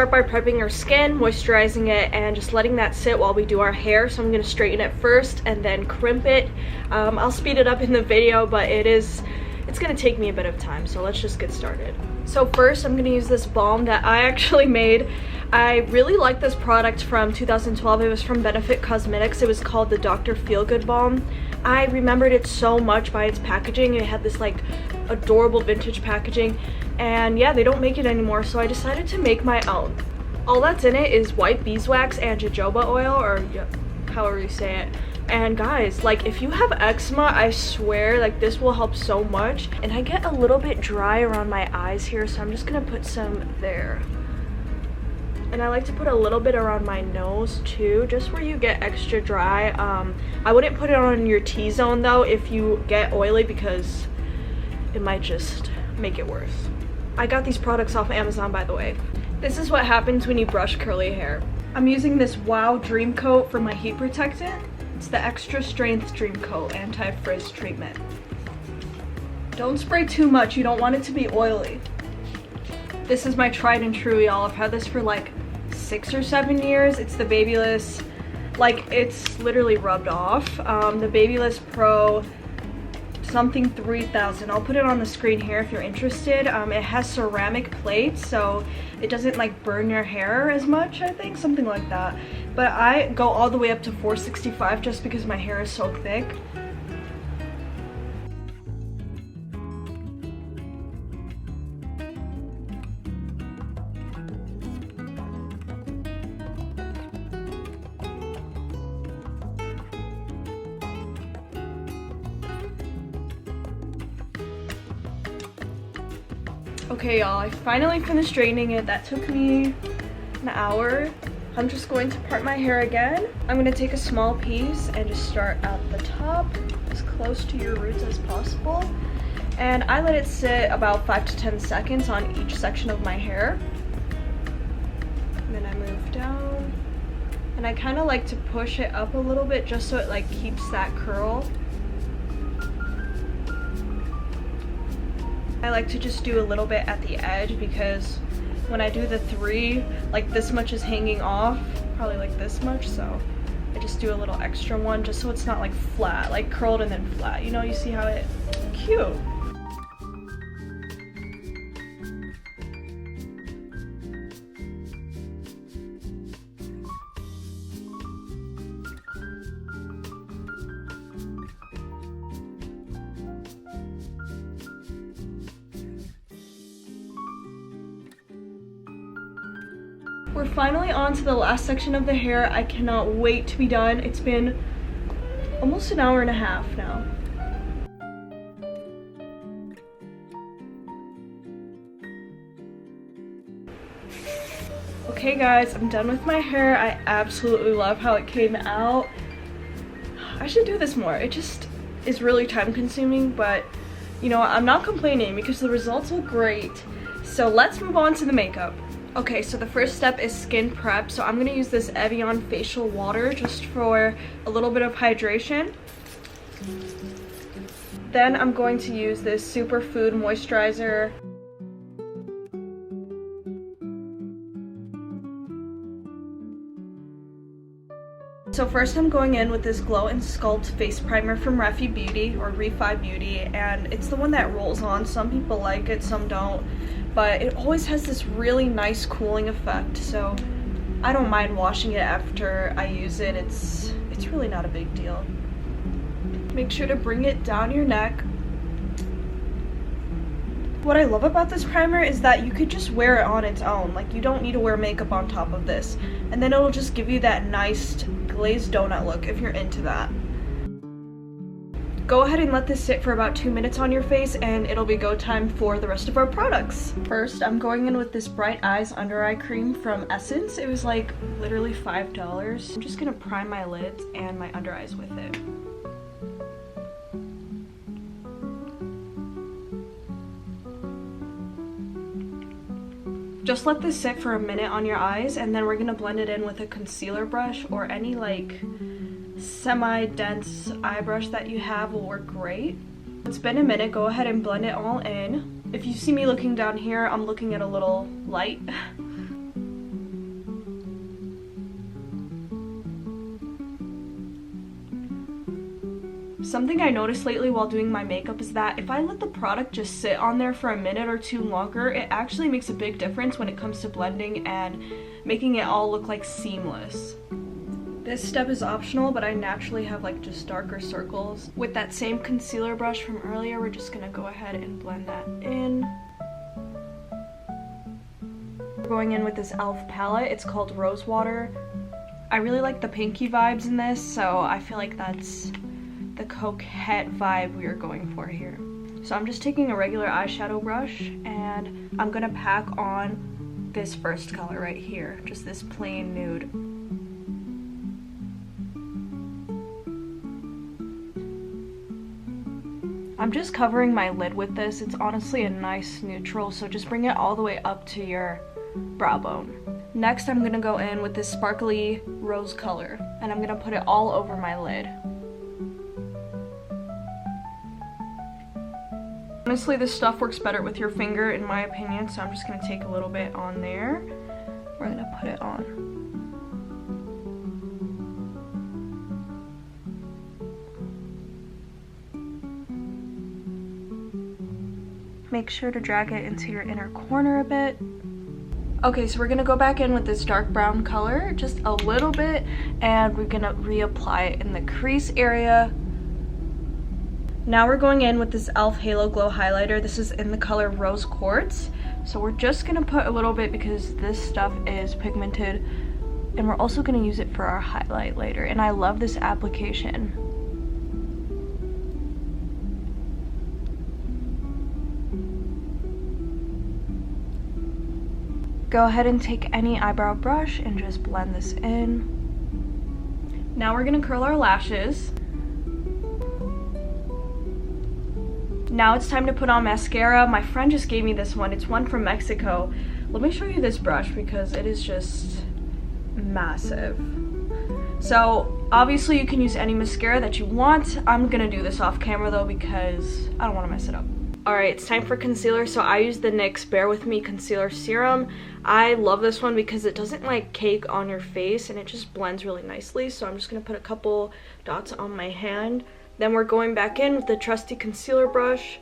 start by prepping our skin, moisturizing it, and just letting that sit while we do our hair. So I'm going to straighten it first and then crimp it. I'll speed it up in the video, but it's going to take me a bit of time, so let's just get started. So first I'm going to use this balm that I actually made. I really like this product from 2012. It was from Benefit Cosmetics. It was called the Dr. Feelgood Balm. I remembered it so much by its packaging. It had this like adorable vintage packaging, and yeah, they don't make it anymore, so I decided to make my own. All that's in it is white beeswax and jojoba oil, or however you say it. And guys, like, if you have eczema, I swear, like, this will help so much. And I get a little bit dry around my eyes here, so I'm just gonna put some there. And I like to put a little bit around my nose too, just where you get extra dry. I wouldn't put it on your T-zone though if you get oily, because it might just make it worse. I got these products off Amazon, by the way. This is what happens when you brush curly hair. I'm using this Wow Dream Coat for my heat protectant. It's the Extra Strength Dream Coat Anti-Frizz Treatment. Don't spray too much, you don't want it to be oily. This is my tried and true, y'all. I've had this for like 6 or 7 years. It's the Babyliss, like, it's literally rubbed off. The Babyliss Pro something 3000. I'll put it on the screen here if you're interested. It has ceramic plates, so it doesn't like burn your hair as much, I think, something like that. But I go all the way up to 465 just because my hair is so thick. Okay, y'all, I finally finished straightening it. That took me an hour. I'm just going to part my hair again. I'm going to take a small piece and just start at the top, as close to your roots as possible. And I let it sit about 5 to 10 seconds on each section of my hair. And then I move down. And I kind of like to push it up a little bit just so it like keeps that curl. I like to just do a little bit at the edge, because when I do the 3, like this much is hanging off, probably like this much, so I just do a little extra one just so it's not like flat, like curled and then flat. You know, you see how it, cute. We're finally on to the last section of the hair. I cannot wait to be done. It's been almost an hour and a half now. Okay guys, I'm done with my hair. I absolutely love how it came out. I should do this more. It just is really time consuming, but you know, I'm not complaining because the results look great. So let's move on to the makeup. Okay, so the first step is skin prep. So I'm going to use this Evian facial water just for a little bit of hydration. Then I'm going to use this superfood moisturizer. So first I'm going in with this Glow and Sculpt face primer from Refi Beauty, or Refi Beauty, and it's the one that rolls on. Some people like it, some don't, but it always has this really nice cooling effect, so I don't mind washing it after I use it. It's really not a big deal. Make sure to bring it down your neck. What I love about this primer is that you could just wear it on its own. Like, you don't need to wear makeup on top of this, and then it'll just give you that nice glazed donut look if you're into that. Go ahead and let this sit for about 2 minutes on your face, and it'll be go time for the rest of our products. First, I'm going in with this Bright Eyes Under Eye Cream from Essence. It was like literally $5. I'm just gonna prime my lids and my under eyes with it. Just let this sit for a minute on your eyes, and then we're gonna blend it in with a concealer brush, or any like semi-dense eye brush that you have will work great. It's been a minute. Go ahead and blend it all in. If you see me looking down here, I'm looking at a little light. Something I noticed lately while doing my makeup is that if I let the product just sit on there for a minute or two longer, it actually makes a big difference when it comes to blending and making it all look like seamless. This step is optional, but I naturally have like just darker circles. With that same concealer brush from earlier, we're just gonna go ahead and blend that in. We're going in with this e.l.f. palette. It's called Rose Water. I really like the pinky vibes in this, so I feel like that's the coquette vibe we are going for here. So I'm just taking a regular eyeshadow brush and I'm gonna pack on this first color right here, just this plain nude. I'm just covering my lid with this. It's honestly a nice neutral, so just bring it all the way up to your brow bone. Next, I'm gonna go in with this sparkly rose color, and I'm gonna put it all over my lid. Honestly, this stuff works better with your finger, in my opinion, so I'm just gonna take a little bit on there. We're gonna put it on. Make sure to drag it into your inner corner a bit. Okay, so we're gonna go back in with this dark brown color, just a little bit, and we're gonna reapply it in the crease area. Now we're going in with this e.l.f. Halo Glow highlighter. This is in the color Rose Quartz. So we're just gonna put a little bit because this stuff is pigmented, and we're also gonna use it for our highlight later, and I love this application. Go ahead and take any eyebrow brush and just blend this in. Now we're gonna curl our lashes. Now it's time to put on mascara. My friend just gave me this one. It's one from Mexico. Let me show you this brush because it is just massive. So obviously you can use any mascara that you want. I'm gonna do this off camera though because I don't wanna mess it up. Alright, it's time for concealer. So I use the NYX Bare With Me Concealer Serum. I love this one because it doesn't like cake on your face and it just blends really nicely. So I'm just going to put a couple dots on my hand. Then we're going back in with the trusty concealer brush.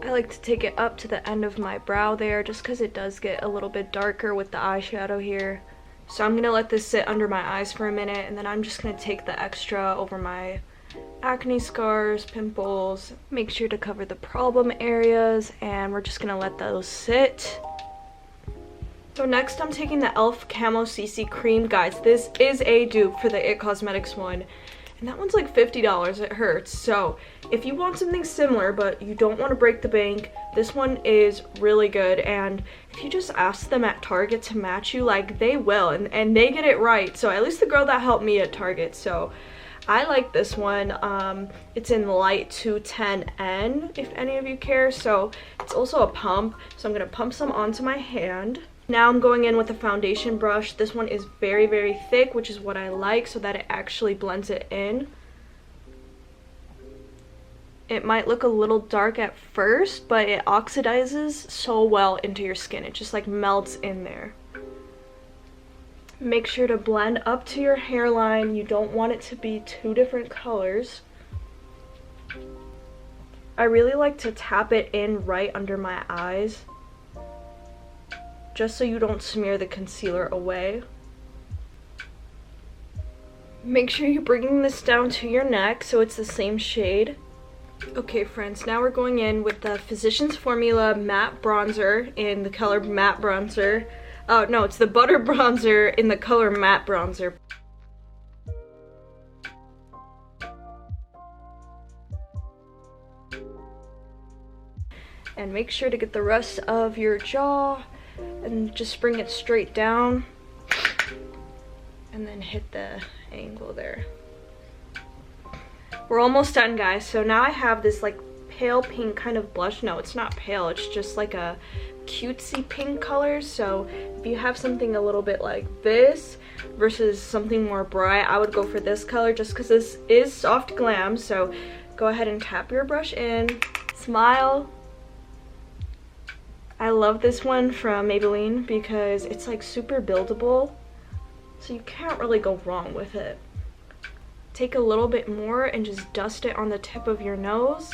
I like to take it up to the end of my brow there just because it does get a little bit darker with the eyeshadow here. So I'm going to let this sit under my eyes for a minute, and then I'm just going to take the extra over my acne scars, pimples. Make sure to cover the problem areas, and we're just going to let those sit. So next I'm taking the e.l.f. Camo CC Cream. Guys, this is a dupe for the IT Cosmetics one. And that one's like $50, it hurts. So if you want something similar but you don't want to break the bank, this one is really good. And if you just ask them at Target to match you, like they will, and they get it right. So at least the girl that helped me at Target. So I like this one. It's in light 210N if any of you care. So it's also a pump. So I'm going to pump some onto my hand. Now I'm going in with a foundation brush. This one is very, very thick, which is what I like, so that it actually blends it in. It might look a little dark at first, but it oxidizes so well into your skin. It just like melts in there. Make sure to blend up to your hairline. You don't want it to be two different colors. I really like to tap it in right under my eyes, just so you don't smear the concealer away. Make sure you're bringing this down to your neck so it's the same shade. Okay friends, now we're going in with the Physicians Formula Matte Bronzer in the color Matte Bronzer. Oh no, it's the Butter Bronzer in the color Matte Bronzer. And make sure to get the rest of your jaw and just bring it straight down and then hit the angle there. We're almost done, guys. So now I have this like pale pink kind of blush. No, it's not pale, it's just like a cutesy pink color. So if you have something a little bit like this versus something more bright, I would go for this color just because this is soft glam. So go ahead and tap your brush in, smile. I love this one from Maybelline because it's like super buildable, so you can't really go wrong with it. Take a little bit more and just dust it on the tip of your nose.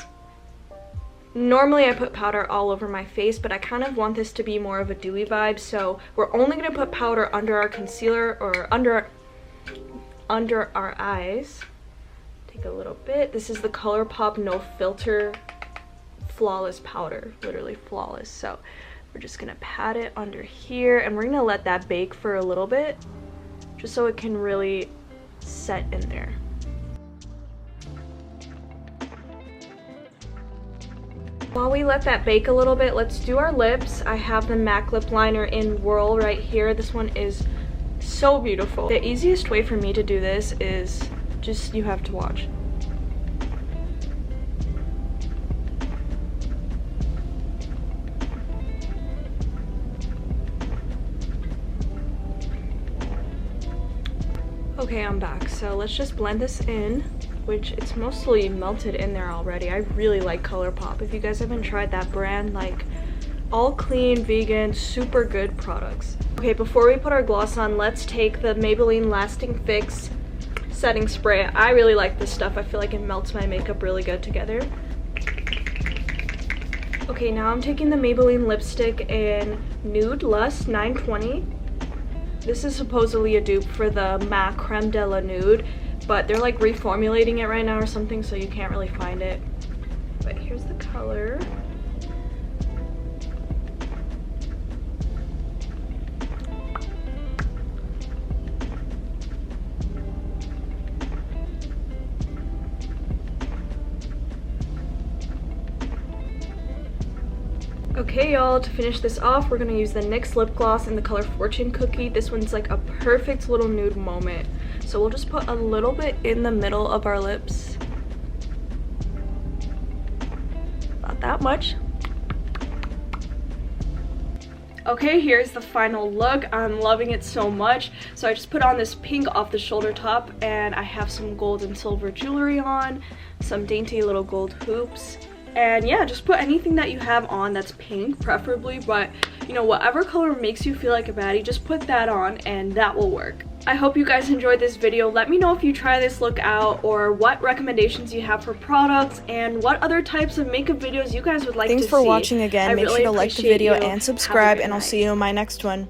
Normally I put powder all over my face, but I kind of want this to be more of a dewy vibe, so we're only going to put powder under our concealer or under our eyes. Take a little bit. This is the ColourPop No Filter Flawless powder, literally flawless. So we're just gonna pat it under here, and we're gonna let that bake for a little bit just so it can really set in there. While we let that bake a little bit, let's do our lips. I have the MAC lip liner in Whirl right here. This one is so beautiful. The easiest way for me to do this is just, you have to watch. Okay, I'm back. So let's just blend this in, which it's mostly melted in there already. I really like ColourPop. If you guys haven't tried that brand, like, all clean, vegan, super good products. Okay, before we put our gloss on, let's take the Maybelline Lasting Fix setting spray. I really like this stuff. I feel like it melts my makeup really good together. Okay, now I'm taking the Maybelline lipstick in Nude Lust 920. This is supposedly a dupe for the MAC Creme de la Nude, but they're like reformulating it right now or something, so you can't really find it. But here's the color. Okay, y'all, to finish this off, we're gonna use the NYX lip gloss in the color Fortune Cookie. This one's like a perfect little nude moment. So we'll just put a little bit in the middle of our lips. Not that much. Okay, here's the final look. I'm loving it so much. So I just put on this pink off the shoulder top, and I have some gold and silver jewelry on, some dainty little gold hoops. And yeah, just put anything that you have on that's pink, preferably, but you know, whatever color makes you feel like a baddie, just put that on and that will work. I hope you guys enjoyed this video. Let me know if you try this look out, or what recommendations you have for products, and what other types of makeup videos you guys would like to see. Thanks for watching again. Make sure to like the video and subscribe, and I'll see you in my next one.